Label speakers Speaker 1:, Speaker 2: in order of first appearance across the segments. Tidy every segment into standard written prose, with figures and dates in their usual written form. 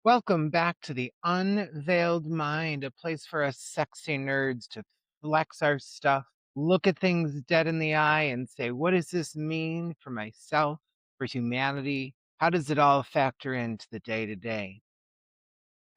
Speaker 1: Welcome back to the Unveiled Mind, a place for us sexy nerds to flex our stuff, look at things dead in the eye, and say, what does this mean for myself, for humanity? How does it all factor into the day to day?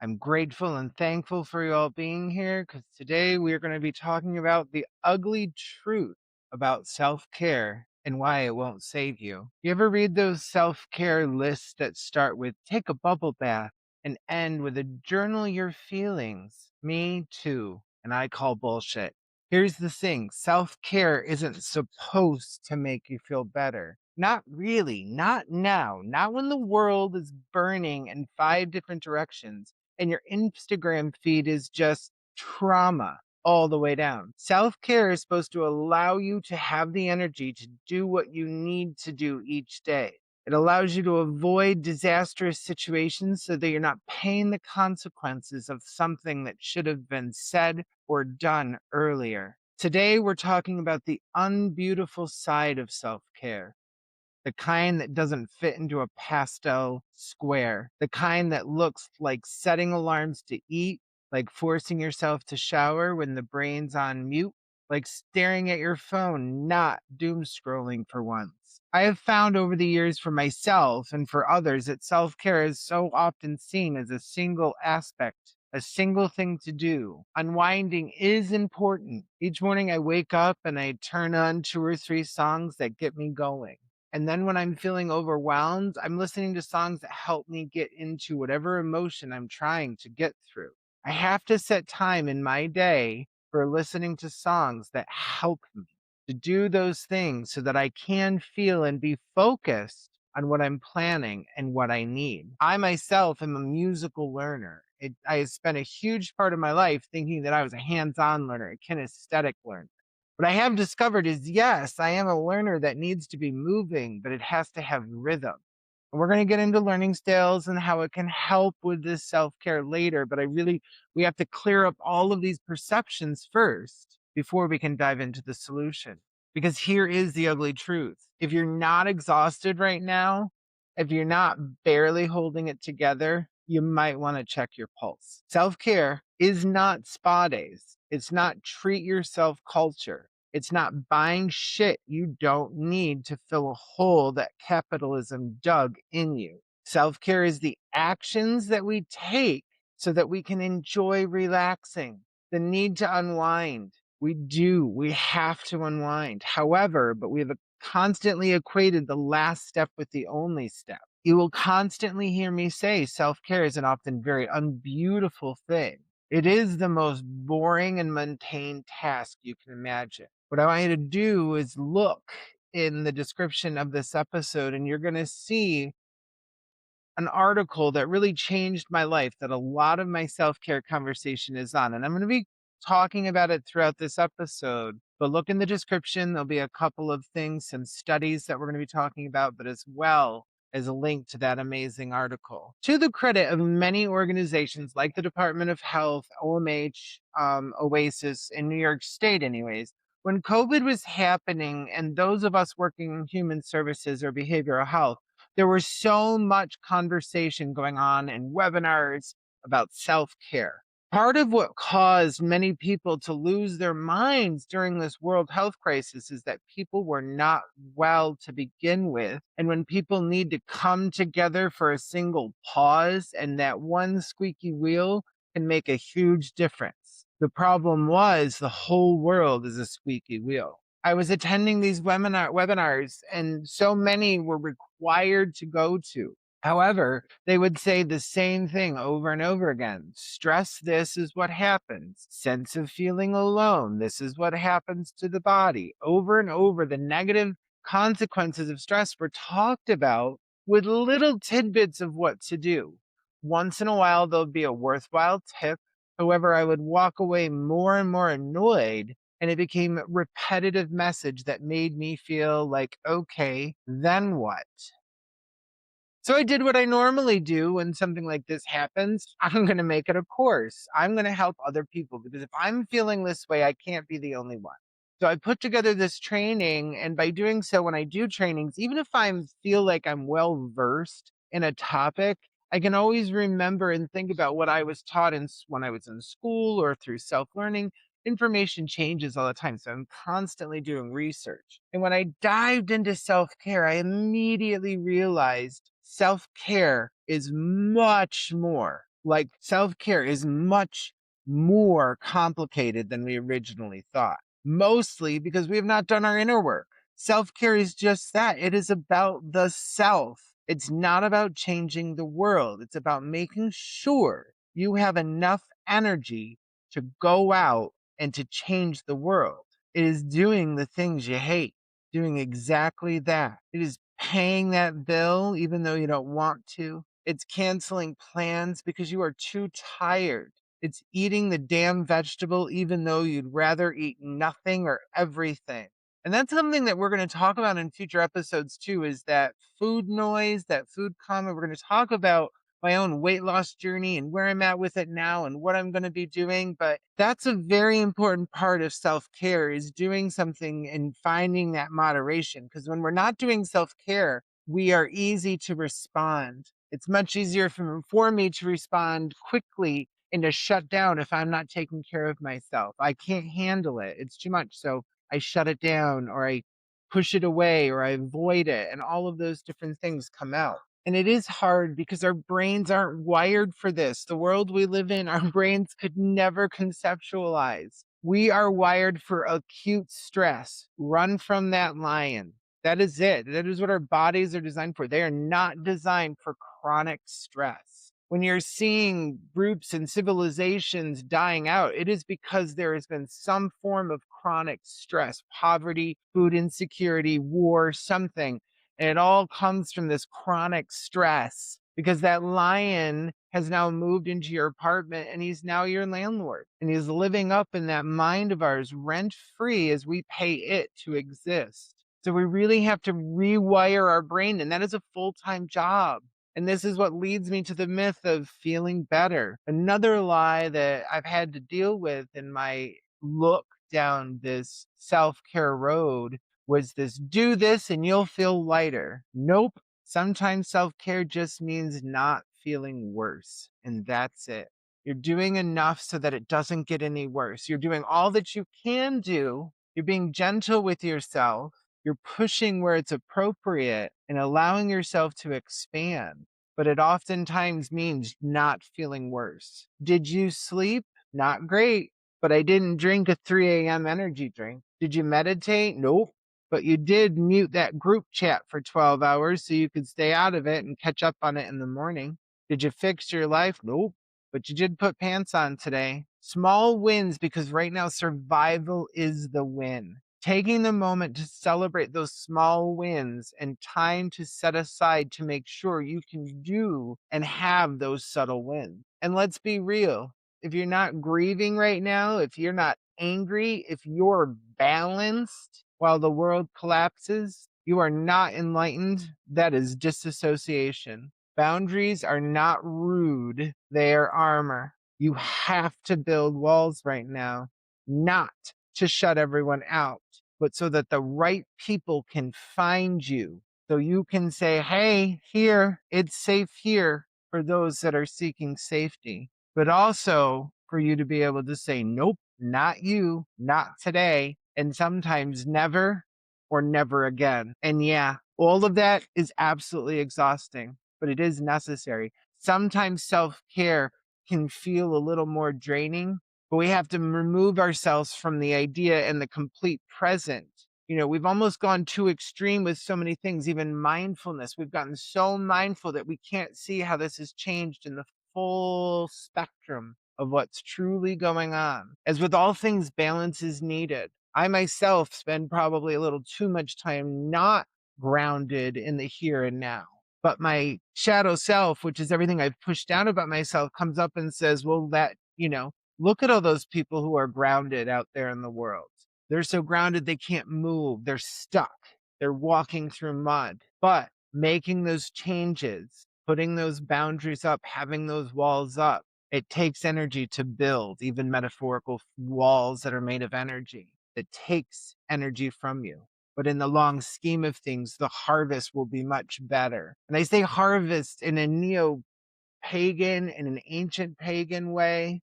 Speaker 1: I'm grateful and thankful for you all being here because today we are going to be talking about the ugly truth about self care and why it won't save you. You ever read those self care lists that start with take a bubble bath and end with a journal your feelings? Me too. And I call bullshit. Here's the thing, self care isn't supposed to make you feel better. Not really, not now, not when the world is burning in five different directions and your Instagram feed is just trauma all the way down. Self care is supposed to allow you to have the energy to do what you need to do each day. It allows you to avoid disastrous situations so that you're not paying the consequences of something that should have been said or done earlier. Today, we're talking about the unbeautiful side of self care, the kind that doesn't fit into a pastel square, the kind that looks like setting alarms to eat, like forcing yourself to shower when the brain's on mute, like staring at your phone, not doom scrolling for once. I have found over the years for myself and for others that self care is so often seen as a single aspect, a single thing to do. Unwinding is important. Each morning I wake up and I turn on two or three songs that get me going. And then when I'm feeling overwhelmed, I'm listening to songs that help me get into whatever emotion I'm trying to get through. I have to set time in my day for listening to songs that help me to do those things so that I can feel and be focused on what I'm planning and what I need. I myself am a musical learner. I spent a huge part of my life thinking that I was a hands on learner, a kinesthetic learner. What I have discovered is yes, I am a learner that needs to be moving, but it has to have rhythm. And we're going to get into learning styles and how it can help with this self care later. But we have to clear up all of these perceptions first before we can dive into the solution. Because here is the ugly truth. If you're not exhausted right now, if you're not barely holding it together, you might want to check your pulse. Self care is not spa days. It's not treat yourself culture. It's not buying shit you don't need to fill a hole that capitalism dug in you. Self care is the actions that we take so that we can enjoy relaxing, the need to unwind. We have to unwind. However, but we have constantly equated the last step with the only step. You will constantly hear me say self care is an often very unbeautiful thing. It is the most boring and mundane task you can imagine. What I want you to do is look in the description of this episode, and you're going to see an article that really changed my life that a lot of my self care conversation is on. And I'm going to be talking about it throughout this episode. But look in the description, there'll be a couple of things, some studies that we're going to be talking about, but as well as a link to that amazing article. To the credit of many organizations like the Department of Health, OMH, Oasis in New York State, anyways, when COVID was happening, and those of us working in human services or behavioral health, there was so much conversation going on in webinars about self care. Part of what caused many people to lose their minds during this world health crisis is that people were not well to begin with. And when people need to come together for a single pause, and that one squeaky wheel can make a huge difference. The problem was the whole world is a squeaky wheel. I was attending these webinars, and so many were required to go to. However, they would say the same thing over and over again. Stress, this is what happens. Sense of feeling alone, this is what happens to the body. Over and over, the negative consequences of stress were talked about with little tidbits of what to do. Once in a while, there'll be a worthwhile tip. However, I would walk away more and more annoyed, and it became a repetitive message that made me feel like, okay, then what? So I did what I normally do when something like this happens. I'm going to make it a course. I'm going to help other people because if I'm feeling this way, I can't be the only one. So I put together this training, and by doing so, when I do trainings, even if I feel like I'm well versed in a topic, I can always remember and think about what I was taught when I was in school or through self learning. Information changes all the time. So I'm constantly doing research. And when I dived into self care, I immediately realized self care is much more like self care is much more complicated than we originally thought, mostly because we have not done our inner work. Self care is just that, it is about the self. It's not about changing the world. It's about making sure you have enough energy to go out and to change the world. It is doing the things you hate, doing exactly that. It is paying that bill even though you don't want to. It's canceling plans because you are too tired. It's eating the damn vegetable even though you'd rather eat nothing or everything. And that's something that we're going to talk about in future episodes too, is that food noise, that food coma. We're going to talk about my own weight loss journey and where I'm at with it now and what I'm going to be doing. But that's a very important part of self-care, is doing something and finding that moderation. Because when we're not doing self-care, we are easy to respond. It's much easier for me to respond quickly and to shut down if I'm not taking care of myself. I can't handle it. It's too much. So I shut it down, or I push it away, or I avoid it. And all of those different things come out. And it is hard because our brains aren't wired for this. The world we live in, our brains could never conceptualize. We are wired for acute stress. Run from that lion. That is it. That is what our bodies are designed for. They are not designed for chronic stress. When you're seeing groups and civilizations dying out, it is because there has been some form of chronic stress, poverty, food insecurity, war, something. And it all comes from this chronic stress because that lion has now moved into your apartment and he's now your landlord. And he's living up in that mind of ours rent free as we pay it to exist. So we really have to rewire our brain, and that is a full-time job. And this is what leads me to the myth of feeling better. Another lie that I've had to deal with in my look down this self care road was this: do this and you'll feel lighter. Nope. Sometimes self care just means not feeling worse. And that's it. You're doing enough so that it doesn't get any worse. You're doing all that you can do. You're being gentle with yourself. You're pushing where it's appropriate and allowing yourself to expand. But it oftentimes means not feeling worse. Did you sleep? Not great, but I didn't drink a 3 a.m. energy drink. Did you meditate? Nope. But you did mute that group chat for 12 hours so you could stay out of it and catch up on it in the morning. Did you fix your life? Nope. But you did put pants on today. Small wins, because right now survival is the win. Taking the moment to celebrate those small wins and time to set aside to make sure you can do and have those subtle wins. And let's be real, if you're not grieving right now, if you're not angry, if you're balanced while the world collapses, you are not enlightened. That is disassociation. Boundaries are not rude, they are armor. You have to build walls right now, not to shut everyone out, but so that the right people can find you. So you can say, hey, here, it's safe here, for those that are seeking safety. But also for you to be able to say, nope, not you, not today, and sometimes never or never again. And yeah, all of that is absolutely exhausting, but it is necessary. Sometimes self care can feel a little more draining, but we have to remove ourselves from the idea and the complete present. You know, we've almost gone too extreme with so many things, even mindfulness. We've gotten so mindful that we can't see how this has changed in the full spectrum of what's truly going on. As with all things, balance is needed. I myself spend probably a little too much time not grounded in the here and now. But my shadow self, which is everything I've pushed down about myself, comes up and says, well, look at all those people who are grounded out there in the world. They're so grounded they can't move. They're stuck. They're walking through mud. But making those changes, putting those boundaries up, having those walls up, it takes energy to build even metaphorical walls that are made of energy. It takes energy from you. But in the long scheme of things, the harvest will be much better. And I say harvest in a pagan in an ancient pagan way,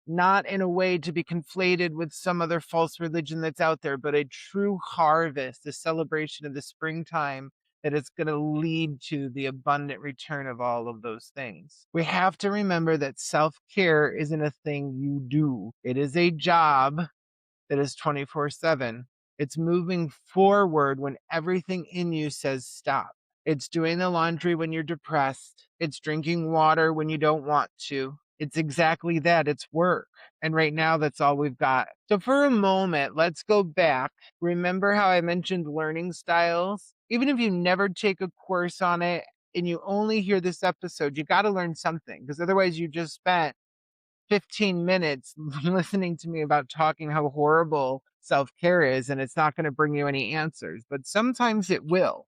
Speaker 1: not in a way to be conflated with some other false religion that's out there, but a true harvest, a celebration of the springtime that is going to lead to the abundant return of all of those things. We have to remember that self-care isn't a thing you do. It is a job that is 24/7. It's moving forward when everything in you says stop. It's doing the laundry when you're depressed. It's drinking water when you don't want to. It's exactly that. It's work. And right now, that's all we've got. So, for a moment, let's go back. Remember how I mentioned learning styles? Even if you never take a course on it and you only hear this episode, you got to learn something because otherwise, you just spent 15 minutes listening to me about talking how horrible self-care is, and it's not going to bring you any answers, but sometimes it will.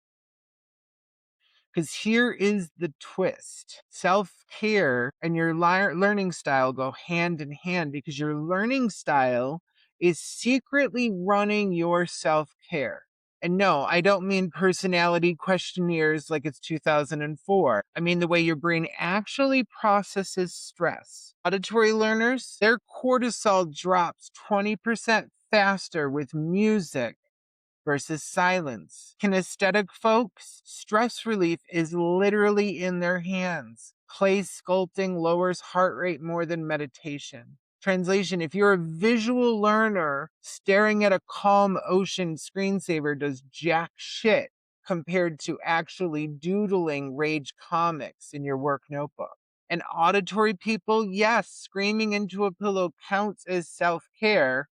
Speaker 1: Because here is the twist. Self-care and your learning style go hand in hand because your learning style is secretly running your self-care. And no, I don't mean personality questionnaires like it's 2004. I mean the way your brain actually processes stress. Auditory learners, their cortisol drops 20% faster with music versus silence. Kinesthetic folks, stress relief is literally in their hands. Clay sculpting lowers heart rate more than meditation. Translation, if you're a visual learner, staring at a calm ocean screensaver does jack shit compared to actually doodling rage comics in your work notebook. And auditory people, yes, screaming into a pillow counts as self-care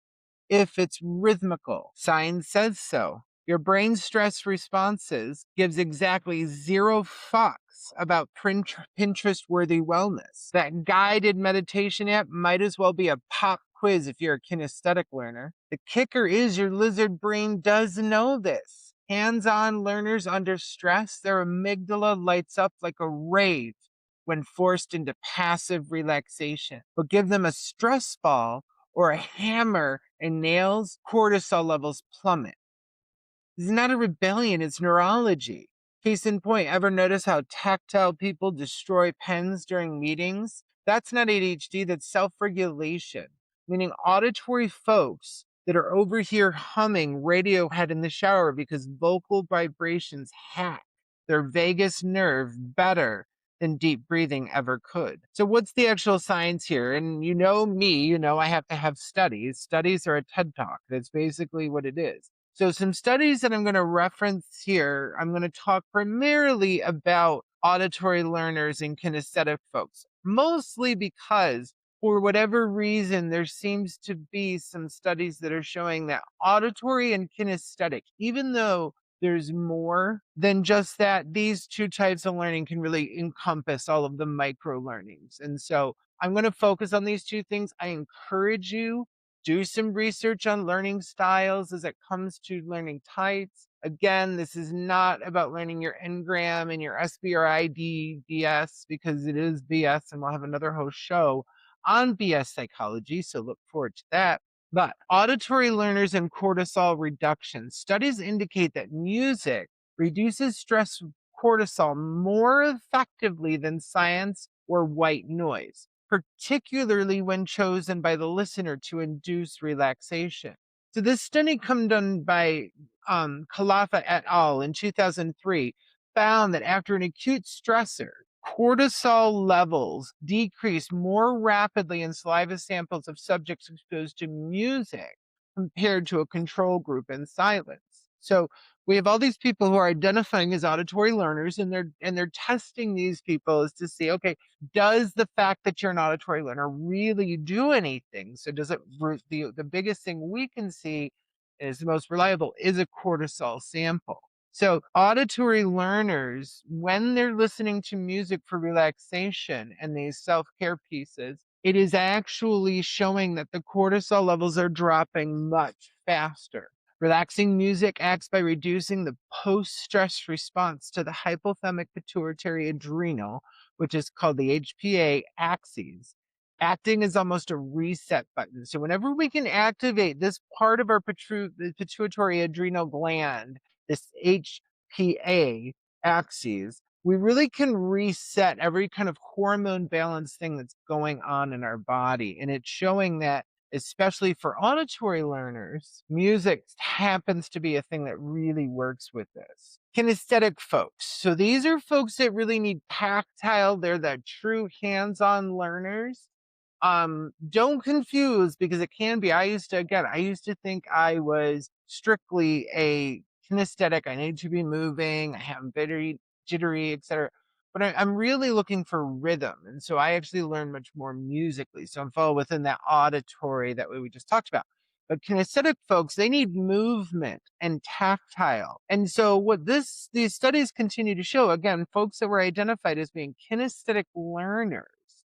Speaker 1: if it's rhythmical. Science says so. Your brain's stress responses gives exactly 0 fucks about Pinterest-worthy wellness. That guided meditation app might as well be a pop quiz if you're a kinesthetic learner. The kicker is your lizard brain does know this. Hands-on learners under stress, their amygdala lights up like a rave when forced into passive relaxation. But give them a stress ball or a hammer and nails, cortisol levels plummet. This is not a rebellion, it's neurology. Case in point, ever notice how tactile people destroy pens during meetings? That's not ADHD, that's self-regulation. Meaning auditory folks that are over here humming Radiohead in the shower because vocal vibrations hack their vagus nerve better than deep breathing ever could. So what's the actual science here? And you know me, you know I have to have studies. Studies are a TED Talk. That's basically what it is. So some studies that I'm going to reference here, I'm going to talk primarily about auditory learners and kinesthetic folks, mostly because for whatever reason, there seems to be some studies that are showing that auditory and kinesthetic, even though there's more than just that, these two types of learning can really encompass all of the micro learnings. And so I'm going to focus on these two things. I encourage you do some research on learning styles as it comes to learning types. Again, this is not about learning your Engram and your SBRID BS because it is BS, and we'll have another whole show on BS psychology, so look forward to that. But auditory learners and cortisol reduction. Studies indicate that music reduces stress cortisol more effectively than science or white noise, particularly when chosen by the listener to induce relaxation. So this study done by Khalifa et al. In 2003 found that after an acute stressor, cortisol levels decrease more rapidly in saliva samples of subjects exposed to music compared to a control group in silence. So we have all these people who are identifying as auditory learners, and they're testing these people as to see, okay, does the fact that you're an auditory learner really do anything? So does it, the biggest thing we can see is the most reliable is a cortisol sample. So auditory learners, when they're listening to music for relaxation and these self-care pieces, it is actually showing that the cortisol levels are dropping much faster. Relaxing music acts by reducing the post-stress response to the hypothalamic pituitary adrenal, which is called the HPA axis, acting as almost a reset button. So whenever we can activate this part of our pituitary adrenal gland, this HPA axis, we really can reset every kind of hormone balance thing that's going on in our body. And it's showing that, especially for auditory learners, music happens to be a thing that really works with this. Kinesthetic folks. So these are folks that really need tactile, they're the true hands on learners. Don't confuse, because it can be. I used to think I was strictly a kinesthetic. I need to be moving, I am very jittery, etc. But I'm really looking for rhythm. And so I actually learn much more musically. So I'm fall within that auditory that we just talked about. But kinesthetic folks, they need movement and tactile. And so what these studies continue to show, again, folks that were identified as being kinesthetic learners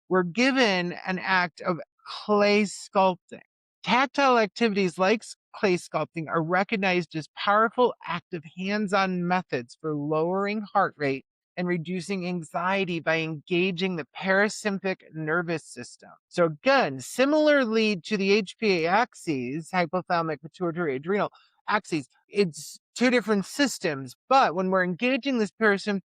Speaker 1: were given an act of clay sculpting. Tactile activities like clay sculpting are recognized as powerful, active, hands on methods for lowering heart rate and reducing anxiety by engaging the parasympathetic nervous system. So, again, similarly to the HPA axes, hypothalamic pituitary adrenal axes, it's two different systems. But when we're engaging this parasympathetic,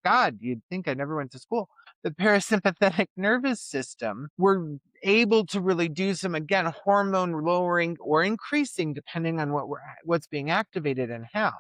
Speaker 1: God, you'd think I never went to school, the parasympathetic nervous system, we're able to really do some, again, hormone lowering or increasing depending on what's being activated and how.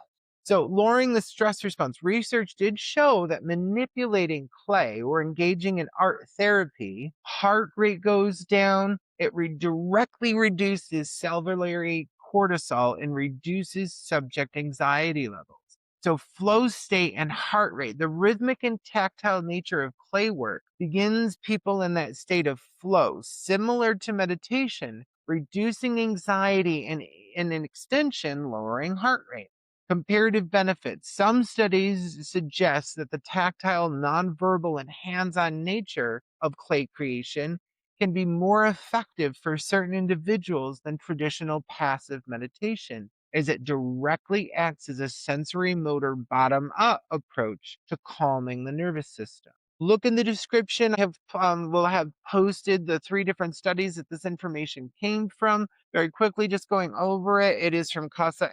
Speaker 1: So lowering the stress response. Research did show that manipulating clay or engaging in art therapy, heart rate goes down. It directly reduces cellular cortisol and reduces subject anxiety levels. So flow state and heart rate, the rhythmic and tactile nature of clay work begins people in that state of flow, similar to meditation, reducing anxiety and in an extension, lowering heart rate. Comparative benefits. Some studies suggest that the tactile, nonverbal, and hands-on nature of clay creation can be more effective for certain individuals than traditional passive meditation, as it directly acts as a sensory motor bottom-up approach to calming the nervous system. Look in the description. We'll have posted the 3 different studies that this information came from. Very quickly, just going over it. It is from Casa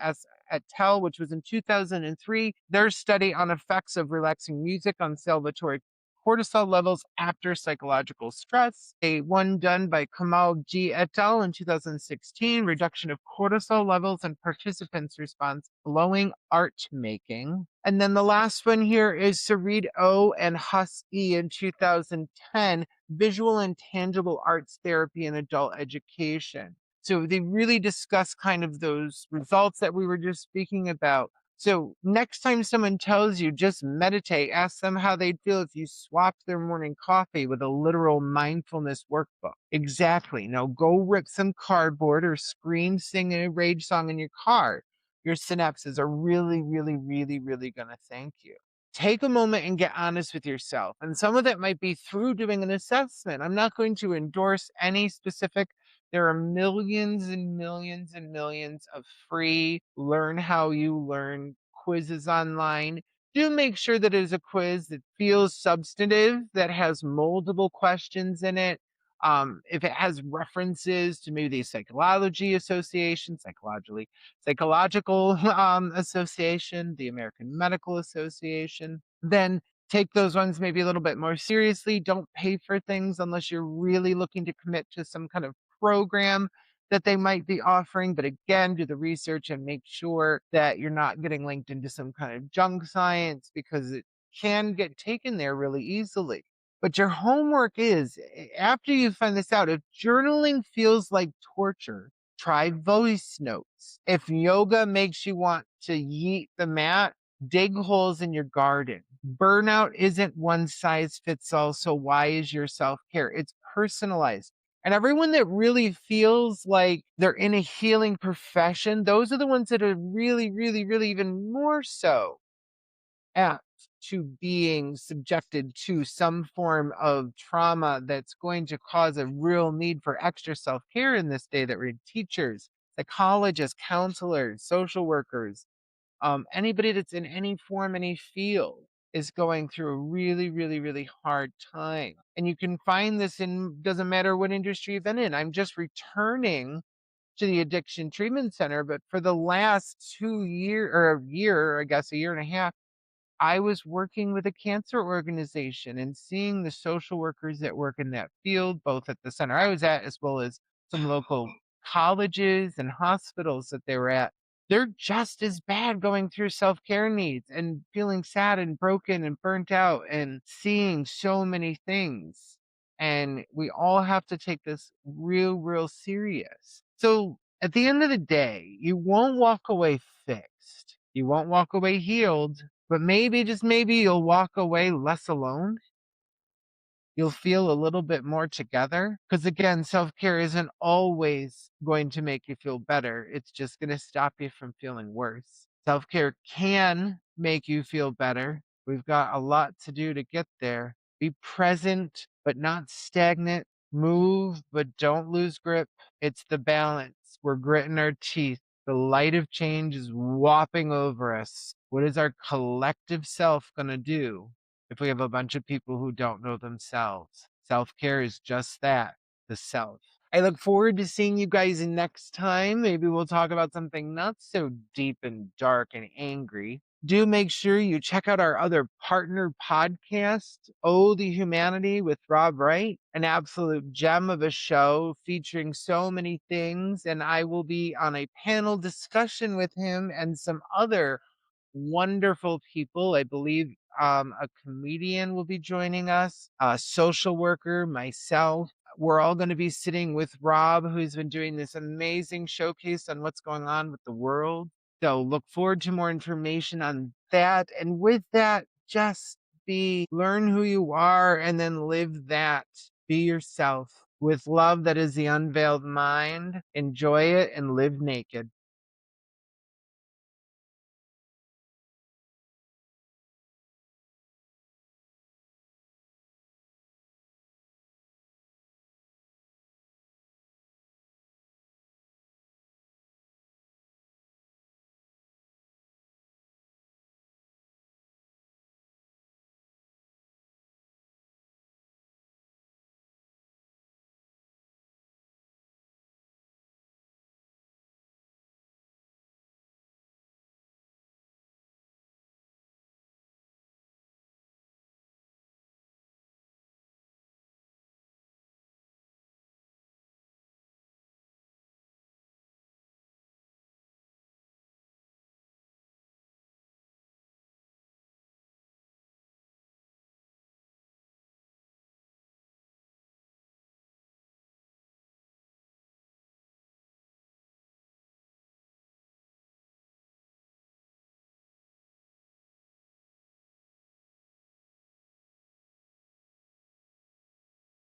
Speaker 1: et al., which was in 2003. Their study on effects of relaxing music on salivatory cortisol levels after psychological stress. One done by Kamal G. et al. In 2016, reduction of cortisol levels and participants' response, glowing art making. And then the last one here is Sarid O. and Huss E. in 2010, visual and tangible arts therapy in adult education. So they really discuss kind of those results that we were just speaking about. So next time someone tells you just meditate, ask them how they'd feel if you swapped their morning coffee with a literal mindfulness workbook. Exactly. Now go rip some cardboard or scream, sing a rage song in your car. Your synapses are really, really, really, really going to thank you. Take a moment and get honest with yourself. And some of that might be through doing an assessment. I'm not going to endorse any specific. There are millions and millions and millions of free learn how you learn quizzes online. Do make sure that it is a quiz that feels substantive, that has moldable questions in it. If it has references to maybe the psychological association, the American Medical Association, then take those ones maybe a little bit more seriously. Don't pay for things unless you're really looking to commit to some kind of program that they might be offering. But again, do the research and make sure that you're not getting linked into some kind of junk science, because it can get taken there really easily. But your homework is, after you find this out, if journaling feels like torture, try voice notes. If yoga makes you want to yeet the mat, dig holes in your garden. Burnout isn't one size fits all, so why is your self-care? It's personalized. And everyone that really feels like they're in a healing profession, those are the ones that are really, really, really even more so apt to being subjected to some form of trauma that's going to cause a real need for extra self-care in this day that we're teachers, psychologists, counselors, social workers, anybody that's in any form, any field is going through a really, really, really hard time. And you can find this in, doesn't matter what industry you've been in. I'm just returning to the addiction treatment center, but for the last 2 years or a year, I guess a year and a half, I was working with a cancer organization and seeing the social workers that work in that field, both at the center I was at, as well as some local colleges and hospitals that they were at. They're just as bad going through self-care needs and feeling sad and broken and burnt out and seeing so many things. And we all have to take this real, real serious. So at the end of the day, you won't walk away fixed. You won't walk away healed, but maybe, just maybe, you'll walk away less alone. You'll feel a little bit more together. Because again, self care isn't always going to make you feel better, it's just going to stop you from feeling worse. Self care can make you feel better. We've got a lot to do to get there. Be present, but not stagnant. Move, but don't lose grip. It's the balance. We're gritting our teeth. The light of change is whopping over us. What is our collective self going to do if we have a bunch of people who don't know themselves? Self care is just that, the self. I look forward to seeing you guys next time. Maybe we'll talk about something not so deep and dark and angry. Do make sure you check out our other partner podcast, Oh the Humanity with Rob Wright, an absolute gem of a show featuring so many things. And I will be on a panel discussion with him and some other wonderful people. I believe a comedian will be joining us, a social worker, myself. We're all going to be sitting with Rob, who's been doing this amazing showcase on what's going on with the world. So look forward to more information on that. And with that, just learn who you are and then live that. Be yourself with love that is the unveiled mind. Enjoy it and live naked.